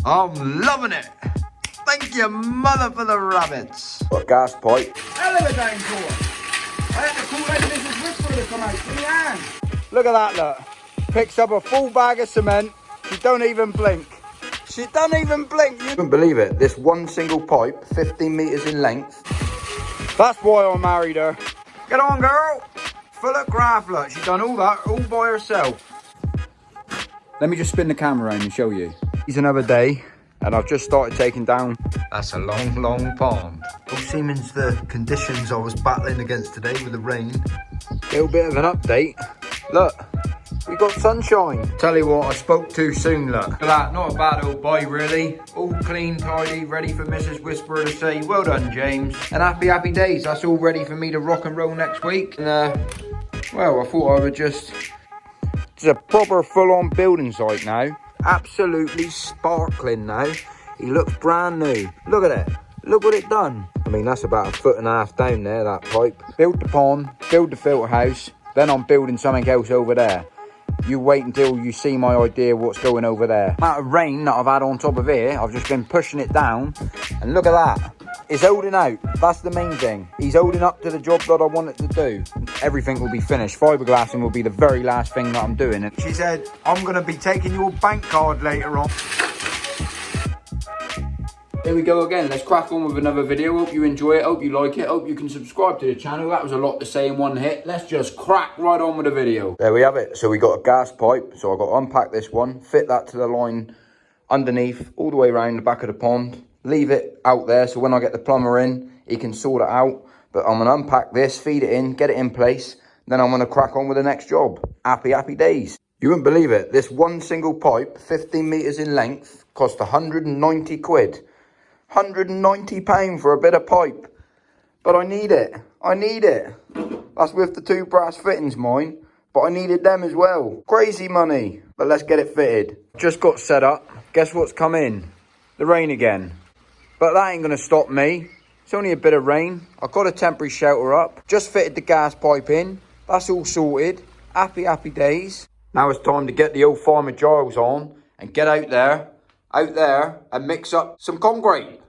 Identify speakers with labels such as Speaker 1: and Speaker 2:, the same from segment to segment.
Speaker 1: I'm loving it. Thank you, mother, for the rabbits.
Speaker 2: Got a gas pipe.
Speaker 3: Hell of a downpour. I had to call out Mrs. Whisperer to come out. Give me a hand.
Speaker 2: Look at that, look. Picks up a full bag of cement. She don't even blink. She don't even blink. You couldn't believe it. This one single pipe, 15 metres in length. That's why I married her.
Speaker 1: Get on, girl. Full of graft, look. She done all that all by herself.
Speaker 2: Let me just spin the camera around and show you. It's another day, and I've just started taking down.
Speaker 1: That's a long, long pond. All seeming's the conditions I was battling against today with the rain.
Speaker 2: Little bit of an update. Look, we got sunshine.
Speaker 1: Tell you what, I spoke too soon, look. Look at that, not a bad old boy, really. All clean, tidy, ready for Mrs. Whisperer to say, well done, James. And happy, happy days. That's all ready for me to rock and roll next week. And, well, I thought I would just...
Speaker 2: It's a proper full-on building site now. Absolutely sparkling now. He looks brand new. Look at it. Look what it done. I mean, that's about 1.5 foot down there, that pipe. Build the pond, build the filter house. Then I'm building something else over there. You wait until you see my idea what's going over there. The amount of rain that I've had on top of here, I've just been pushing it down. And look at that. It's holding out. That's the main thing. He's holding up to the job that I want it to do. Everything will be finished. Fiberglassing will be the very last thing that I'm doing. And
Speaker 1: she said, I'm going to be taking your bank card later on.
Speaker 2: Here we go again. Let's crack on with another video. Hope you enjoy it. Hope you like it. Hope you can subscribe to the channel. That was a lot to say in one hit. Let's just crack right on with the video. There we have it. So we got a gas pipe. So I've got to unpack this one, fit that to the line underneath, all the way around the back of the pond. Leave it out there so when I get the plumber in, he can sort it out. But I'm going to unpack this, feed it in, get it in place. Then I'm going to crack on with the next job. Happy, happy days. You wouldn't believe it. This one single pipe, 15 metres in length, cost 190 quid. £190 for a bit of pipe. But I need it. I need it. That's with the 2 brass fittings, mine. But I needed them as well. Crazy money. But let's get it fitted. Just got set up. Guess what's come in? The rain again. But that ain't going to stop me. It's only a bit of rain. I've got a temporary shelter up. Just fitted the gas pipe in. That's all sorted. Happy, happy days. Now it's time to get the old Farmer Giles on and get out there and mix up some concrete.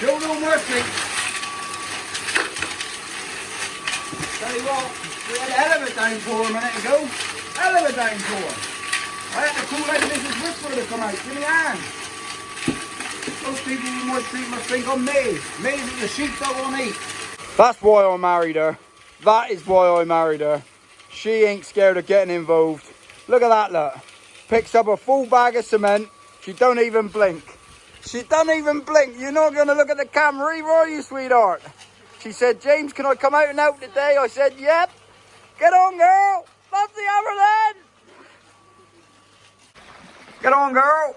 Speaker 3: Show no mercy. Tell you what, we had a hell of a downpour a minute ago. Hell of a downpour. I had to call out Mrs. Whisperer to come out. Give me a hand. Those people in my street must think I'm me. Me that the sheepdog on eat.
Speaker 2: That's why I married her. That is why I married her. She ain't scared of getting involved. Look at that, look. Picks up a full bag of cement. She don't even blink. She don't even blink. You're not going to look at the camera either, are you, sweetheart? She said, James, can I come out and help today? I said, yep. Get on, girl. That's the hammer then.
Speaker 1: Get on, girl.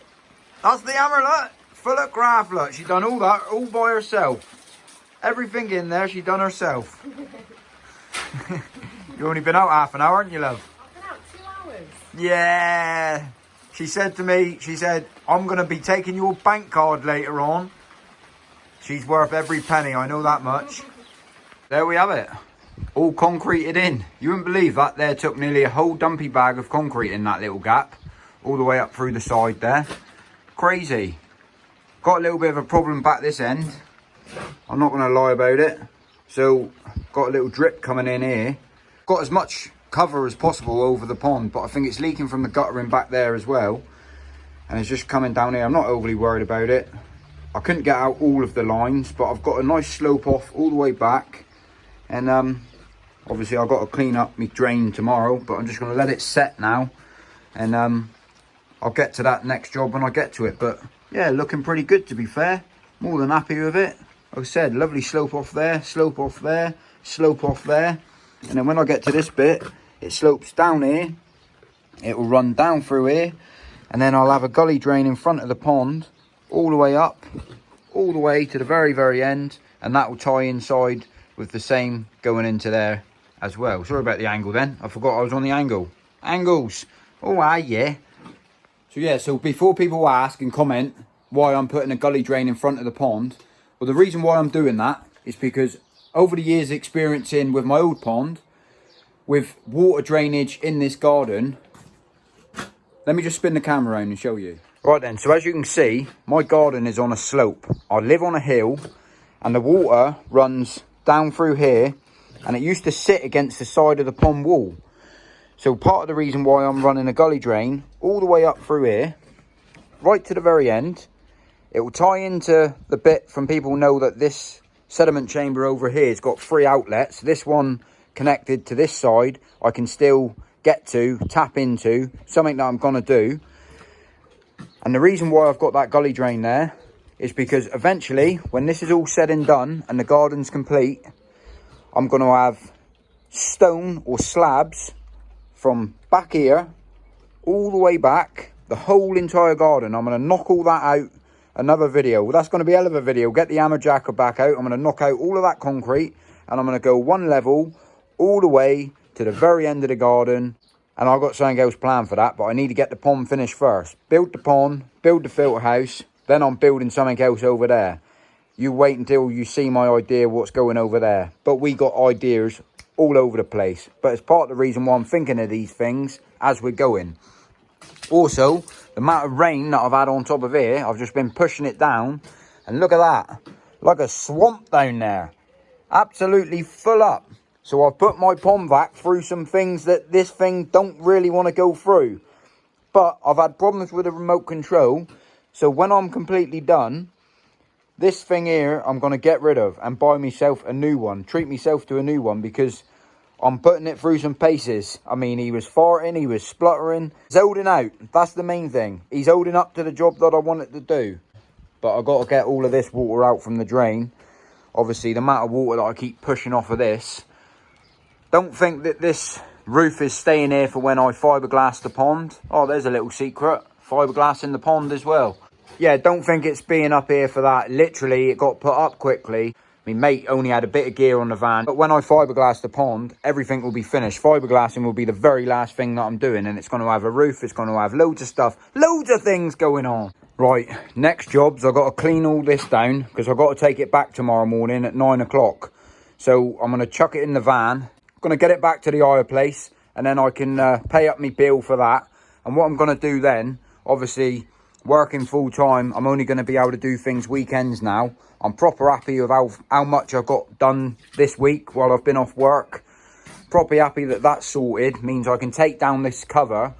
Speaker 1: That's the hammer, look. Full of graft, look. She done all that all by herself. Everything in there, she done herself. You've only been out half an hour, haven't you, love?
Speaker 4: I've been out 2 hours.
Speaker 1: Yeah. She said to me, she said, I'm going to be taking your bank card later on. She's worth every penny, I know that much. There we have it. All concreted in. You wouldn't believe that there took nearly a whole dumpy bag of concrete in that little gap. All the way up through the side there. Crazy. Got a little bit of a problem back this end. I'm not going to lie about it. So, got a little drip coming in here. Got as much cover as possible over the pond, but I think it's leaking from the guttering back there as well. And it's just coming down here. I'm not overly worried about it. I couldn't get out all of the lines, but I've got a nice slope off all the way back. And obviously I've got to clean up my drain tomorrow, but I'm just going to let it set now. And I'll get to that next job when I get to it. But yeah, looking pretty good, to be fair. More than happy with it. Like I said, lovely slope off there, slope off there, slope off there. And then when I get to this bit, it slopes down here. It will run down through here. And then I'll have a gully drain in front of the pond, all the way up, all the way to the very, very end. And that will tie inside with the same going into there as well. Sorry about the angle then. I forgot I was on the angle. Angles. Oh, yeah. So yeah, so before people ask and comment why I'm putting a gully drain in front of the pond, well, the reason why I'm doing that is because over the years experiencing with my old pond, with water drainage in this garden,
Speaker 2: Let me just spin the camera around and show you.
Speaker 1: Right then, so as you can see, my garden is on a slope. I live on a hill and the water runs down through here, and it used to sit against the side of the pond wall. So part of the reason why I'm running a gully drain all the way up through here, right to the very end, it will tie into the bit from people know that this sediment chamber over here has got 3 outlets. This one connected to this side, I can still get to, tap into, something that I'm going to do. And the reason why I've got that gully drain there is because eventually, when this is all said and done and the garden's complete, I'm going to have stone or slabs from back here all the way back, the whole entire garden. I'm going to knock all that out. Another video. Well, that's going to be a hell of a video. Get the hammer jacker back out. I'm going to knock out all of that concrete and I'm going to go one level all the way to the very end of the garden. And I've got something else planned for that, but I need to get the pond finished first. Build the pond, build the filter house, then I'm building something else over there. You wait until you see my idea what's going over there. But we got ideas all over the place. But it's part of the reason why I'm thinking of these things as we're going. Also, the amount of rain that I've had on top of here, I've just been pushing it down. And look at that, like a swamp down there. Absolutely full up. So I've put my pond vac through some things that this thing don't really want to go through. But I've had problems with the remote control. So when I'm completely done, this thing here I'm going to get rid of and buy myself a new one. Treat myself to a new one because I'm putting it through some paces. I mean, he was farting, he was spluttering. He's holding out. That's the main thing. He's holding up to the job that I wanted to do. But I've got to get all of this water out from the drain. Obviously, the amount of water that I keep pushing off of this. Don't think that this roof is staying here for when I fiberglass the pond. Oh, there's a little secret. Fiberglass in the pond as well. Yeah, don't think it's being up here for that. Literally, it got put up quickly. My mate only had a bit of gear on the van. But when I fiberglass the pond, everything will be finished. Fiberglassing will be the very last thing that I'm doing. And it's going to have a roof. It's going to have loads of stuff. Loads of things going on. Right, next jobs, I've got to clean all this down. Because I've got to take it back tomorrow morning at 9 o'clock. So I'm going to chuck it in the van. Going to get it back to the hire place. And then I can pay up my bill for that. And what I'm going to do then, obviously, working full time, I'm only going to be able to do things weekends now. I'm proper happy with how much I've got done this week while I've been off work. Proper happy that that's sorted. Means I can take down this cover,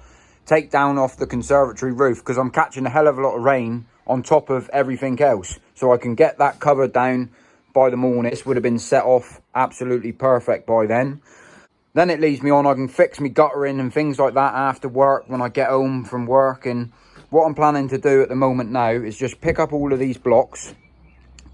Speaker 1: take down off the conservatory roof, because I'm catching a hell of a lot of rain on top of everything else. So I can get that cover down by the morning. This would have been set off absolutely perfect by then. Then it leaves me on, I can fix me guttering and things like that after work when I get home from work. And what I'm planning to do at the moment now is just pick up all of these blocks,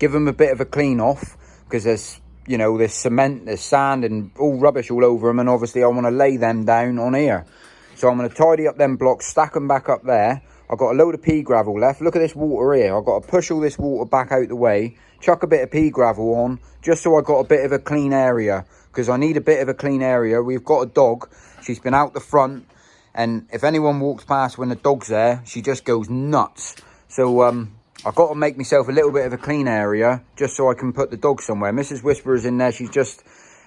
Speaker 1: give them a bit of a clean off, because there's, you know, there's cement, there's sand and all rubbish all over them. And obviously I want to lay them down on here. So I'm going to tidy up them blocks, stack them back up there. I've got a load of pea gravel left. Look at this water here. I've got to push all this water back out the way, chuck a bit of pea gravel on, just so I've got a bit of a clean area. Because I need a bit of a clean area. We've got a dog. She's been out the front. And if anyone walks past when the dog's there, she just goes nuts. So I've got to make myself a little bit of a clean area, just so I can put the dog somewhere. Mrs. Whisperer's in there. She's just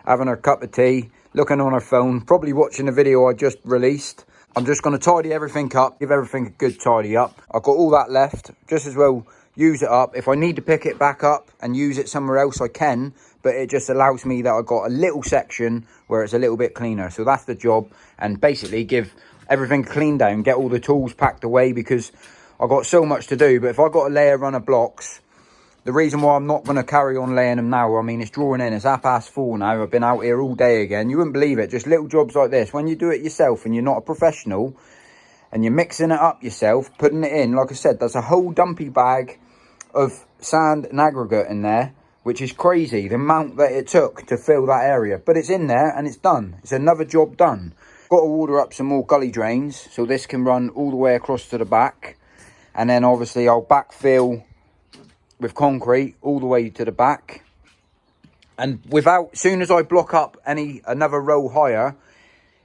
Speaker 1: having her cup of tea, looking on her phone, probably watching the video I just released. I'm just going to tidy everything up, give everything a good tidy up. I've got all that left, just as well use it up. If I need to pick it back up and use it somewhere else, I can. But it just allows me that I've got a little section where it's a little bit cleaner. So that's the job. And basically give everything cleaned down, get all the tools packed away, because I've got so much to do. But if I've got to lay a run of blocks, the reason why I'm not going to carry on laying them now, I mean, it's drawing in. It's 4:30 now. I've been out here all day again. You wouldn't believe it. Just little jobs like this. When you do it yourself and you're not a professional and you're mixing it up yourself, putting it in, like I said, there's a whole dumpy bag of sand and aggregate in there, which is crazy, the amount that it took to fill that area. But it's in there and it's done. It's another job done. Got to order up some more gully drains so this can run all the way across to the back. And then obviously I'll backfill with concrete all the way to the back. And soon as I block up another row higher,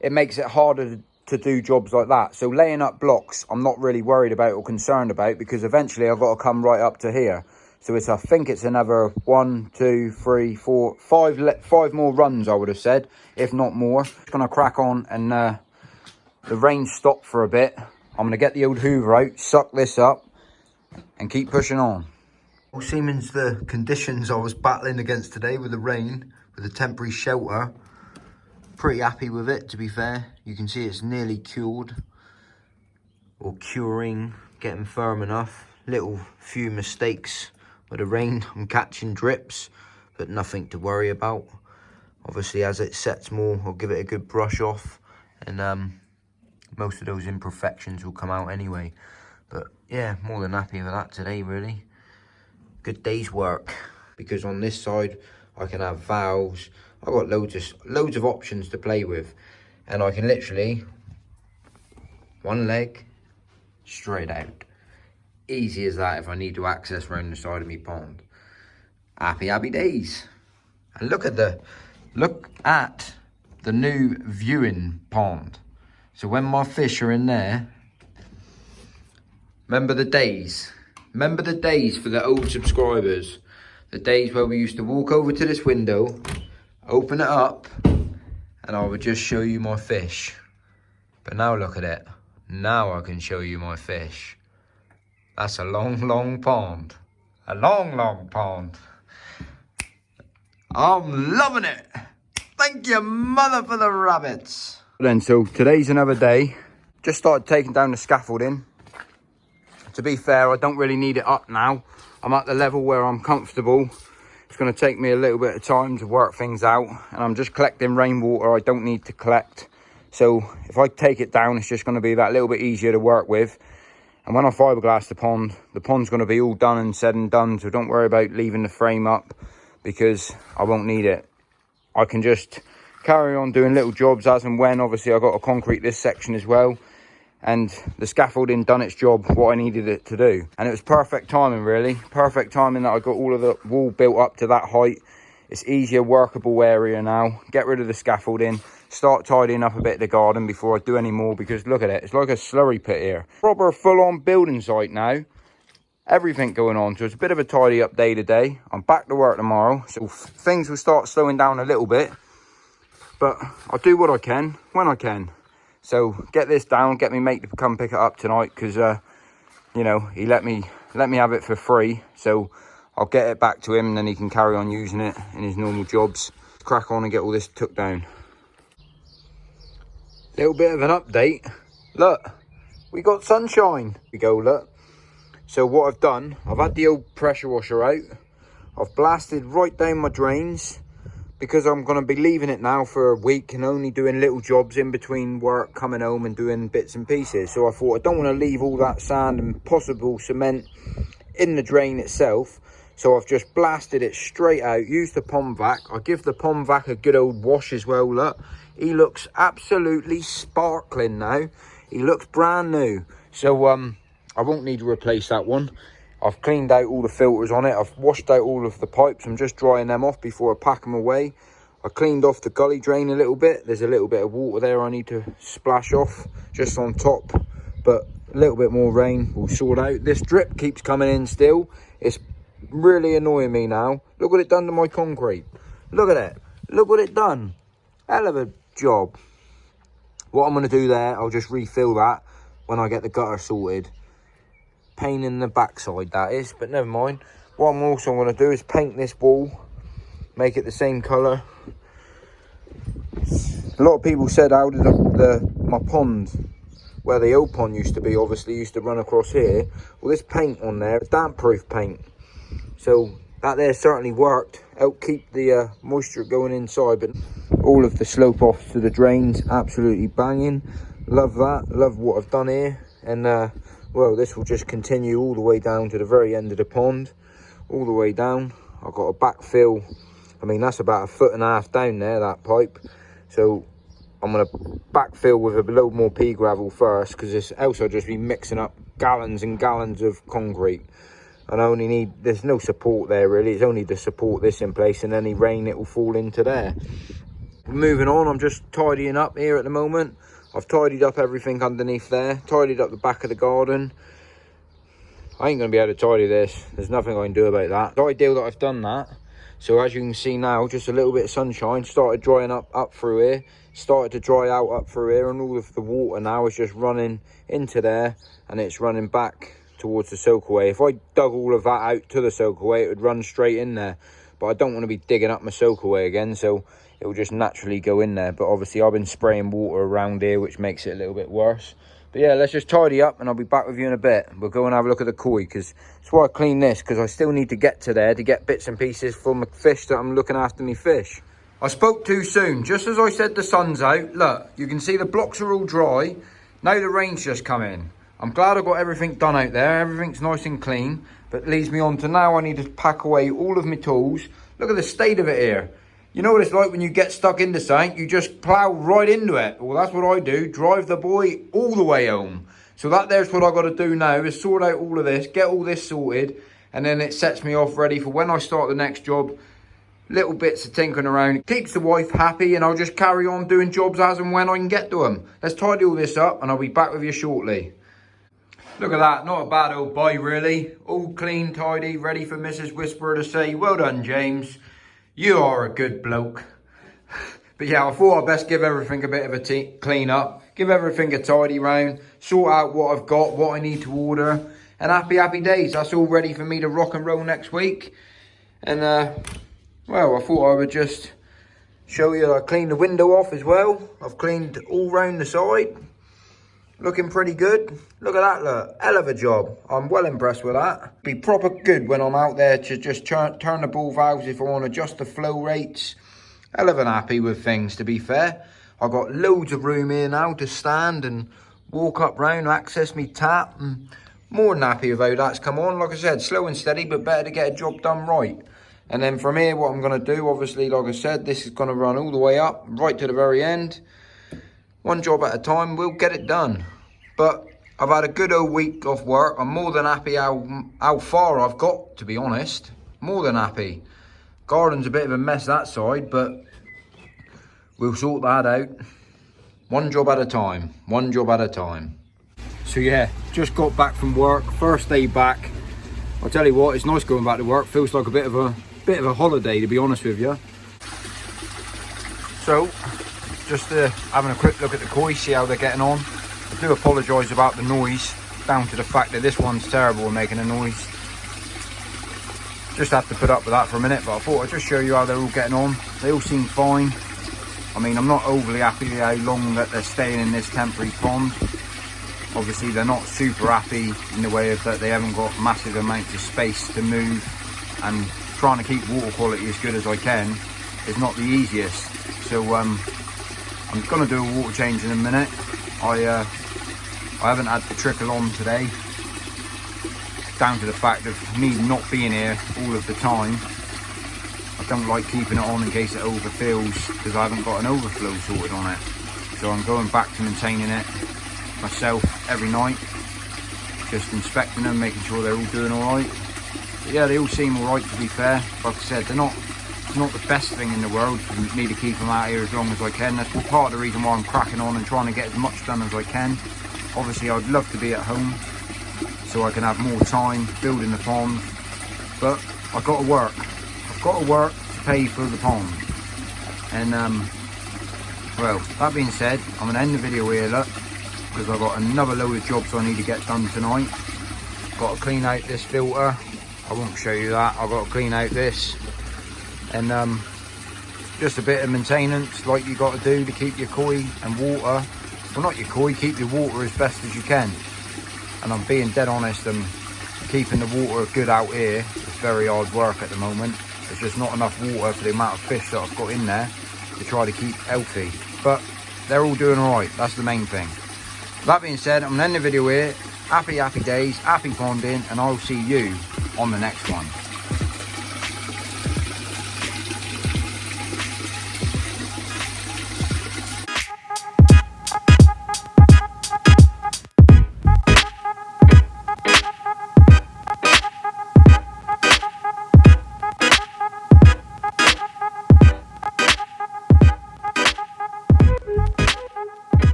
Speaker 1: it makes it harder to do jobs like that. So laying up blocks, I'm not really worried about or concerned about, because eventually I've got to come right up to here. So I think it's another 1, 2, 3, 4, 5 more runs, I would have said, if not more. Just going to crack on, and the rain stopped for a bit.
Speaker 2: I'm going to get the old hoover out, suck this up, and keep pushing on.
Speaker 1: Well, seeming's the conditions I was battling against today with the rain, with the temporary shelter. Pretty happy with it, to be fair. You can see it's nearly cured, or curing, getting firm enough. Little few mistakes with the rain. I'm catching drips, but nothing to worry about. Obviously, as it sets more, I'll give it a good brush off, and most of those imperfections will come out anyway. But yeah, more than happy with that today, really. Good day's work, because on this side I can have valves. I've got loads of options to play with, and I can literally one leg straight out, easy as that if I need to access around the side of my pond. Happy days. And look at the new viewing pond. So when my fish are in there, remember the days for the old subscribers, the days where we used to walk over to this window, open it up, and I would just show you my fish. But now look at it. Now I can show you my fish. That's a long pond. A long pond. I'm loving it. Thank you, mother, for the rabbits. Then, so today's another day. Just started taking down the scaffolding. To be fair, I don't really need it up now. I'm at the level where I'm comfortable. It's going to take me a little bit of time to work things out, and I'm just collecting rainwater I don't need to collect. So if I take it down, it's just going to be that little bit easier to work with. And when I fiberglass the pond's going to be all done and said and done, so don't worry about leaving the frame up, because I won't need it. I can just carry on doing little jobs as and when. Obviously I've got to concrete this section as well, and the scaffolding done its job, what I needed it to do. And it was perfect timing, really. Perfect timing that I got all of the wall built up to that height. It's easier workable area now. Get rid of the scaffolding, start tidying up a bit of the garden before I do any more, because look at it, it's like a slurry pit here. Proper full-on building site now. Everything going on, so it's a bit of a tidy up day today. I'm back to work tomorrow, so things will start slowing down a little bit, but I'll do what I can when I can. So get this down, get me mate to come pick it up tonight, because you know, he let me have it for free, so I'll get it back to him, and then he can carry on using it in his normal jobs. Crack on and get all this took down. Little bit of an update. Look, we got sunshine. We go, look. So what I've done, I've had the old pressure washer out. I've blasted right down my drains, because I'm going to be leaving it now for a week and only doing little jobs in between work, coming home and doing bits and pieces. So I thought I don't want to leave all that sand and possible cement in the drain itself. So I've just blasted it straight out, used the pond vac. I give the pond vac a good old wash as well, look. He looks absolutely sparkling now. He looks brand new. So I won't need to replace that one. I've cleaned out all the filters on it. I've washed out all of the pipes. I'm just drying them off before I pack them away. I cleaned off the gully drain a little bit. There's a little bit of water there I need to splash off just on top. But a little bit more rain will sort out. This drip keeps coming in still. It's really annoying me now. Look what it done to my concrete. Look at it. Look what it done. Hell of a job. What I'm going to do there, I'll just refill that when I get the gutter sorted. Pain in the backside, that is, but never mind. What I'm also going to do is paint this wall, make it the same colour. A lot of people said, how did my pond, where the old pond used to be, obviously used to run across here. Well, this paint on there, damp proof paint, so that there certainly worked. Helped keep the moisture going inside. But all of the slope off to the drains, absolutely banging. Love that, love what I've done here. And well, this will just continue all the way down to the very end of the pond, all the way down. I've got a backfill. I mean, that's about 1.5 foot down there, that pipe. So I'm going to backfill with a little more pea gravel first, because else I'll just be mixing up gallons and gallons of concrete. And I only need, there's no support there really. It's only to support this in place, and any rain it will fall into there. Moving on, I'm just tidying up here at the moment. I've tidied up everything underneath there, tidied up the back of the garden. I ain't going to be able to tidy this. There's nothing I can do about that. It's ideal that I've done that.
Speaker 2: So as you can see now, just a little bit of sunshine started drying up through here, started to dry out up through here, and all of the water now is just running into there, and it's running back towards the soakaway. If I dug all of that out to the soakaway, it would run straight in there, but I don't want to be digging up my soakaway again, so it will just naturally go in there. But obviously I've been spraying water around here, which makes it a little bit worse. But yeah, let's just tidy up and I'll be back with you in a bit. We'll go and have a look at the koi, because that's why I clean this, because I still need to get to there to get bits and pieces from the fish that I'm looking after me fish. I spoke too soon. Just as I said the sun's out, look, you can see the blocks are all dry. Now the rain's just come in. I'm glad I got everything done out there. Everything's nice and clean. But it leads me on to now I need to pack away all of my tools. Look at the state of it here. You know what it's like when you get stuck into something, you just plough right into it. Well, that's what I do, drive the boy all the way home. So there's what I got to do now, is sort out all of this, get all this sorted, and then it sets me off ready for when I start the next job. Little bits of tinkering around, it keeps the wife happy, and I'll just carry on doing jobs as and when I can get to them. Let's tidy all this up, and I'll be back with you shortly. Look at that, not a bad old boy really. All clean, tidy, ready for Mrs. Whisperer to say, well done, James. You are a good bloke. But yeah, I thought I'd best give everything a bit of a clean up, give everything a tidy round, sort out what I've got, what I need to order, and happy days. That's all ready for me to rock and roll next week. And well, I thought I would just show you that I cleaned the window off as well. I've cleaned all round the side. Looking pretty good. Look at that, look. Hell of a job. I'm well impressed with that. Be proper good when I'm out there to just turn the ball valves if I want to adjust the flow rates. Hell of an happy with things, to be fair. I've got loads of room here now to stand and walk up round, access me tap. And more than happy with how that's come on. Like I said, slow and steady, but better to get a job done right. And then from here, what I'm going to do, obviously, like I said, this is going to run all the way up, right to the very end. One job at a time, we'll get it done. But I've had a good old week off work. I'm more than happy how far I've got, to be honest. More than happy. Garden's a bit of a mess that side, but we'll sort that out. One job at a time. One job at a time. So yeah, just got back from work. First day back. I'll tell you what, it's nice going back to work. Feels like a bit of a holiday, to be honest with you. So, just having a quick look at the koi, see how they're getting on. I do apologise about the noise, down to the fact that this one's terrible at making a noise. Just have to put up with that for a minute, but I thought I'd just show you how they're all getting on. They all seem fine. I mean, I'm not overly happy with how long that they're staying in this temporary pond. Obviously, they're not super happy in the way of that they haven't got massive amounts of space to move, and trying to keep water quality as good as I can is not the easiest. So I'm going to do a water change in a minute. I haven't had the trickle on today, down to the fact of me not being here all of the time. I don't like keeping it on in case it overfills, because I haven't got an overflow sorted on it. So I'm going back to maintaining it myself every night, just inspecting them, making sure they're all doing all right. But yeah, they all seem all right, to be fair. Like I said, it's not the best thing in the world for me to keep them out here as long as I can. That's part of the reason why I'm cracking on and trying to get as much done as I can. Obviously, I'd love to be at home so I can have more time building the pond, but I've got to work. I've got to work to pay for the pond. And well, that being said, I'm going to end the video here, look, because I've got another load of jobs I need to get done tonight. Got to clean out this filter. I won't show you that. I've got to clean out this. And just a bit of maintenance like you got to do to keep your koi and water, well, not your koi, keep your water as best as you can. And I'm being dead honest, and keeping the water good out here is very hard work at the moment. There's just not enough water for the amount of fish that I've got in there to try to keep healthy. But they're all doing all right, that's the main thing. That being said, I'm going to end the video here. Happy days, happy ponding, and I'll see you on the next one.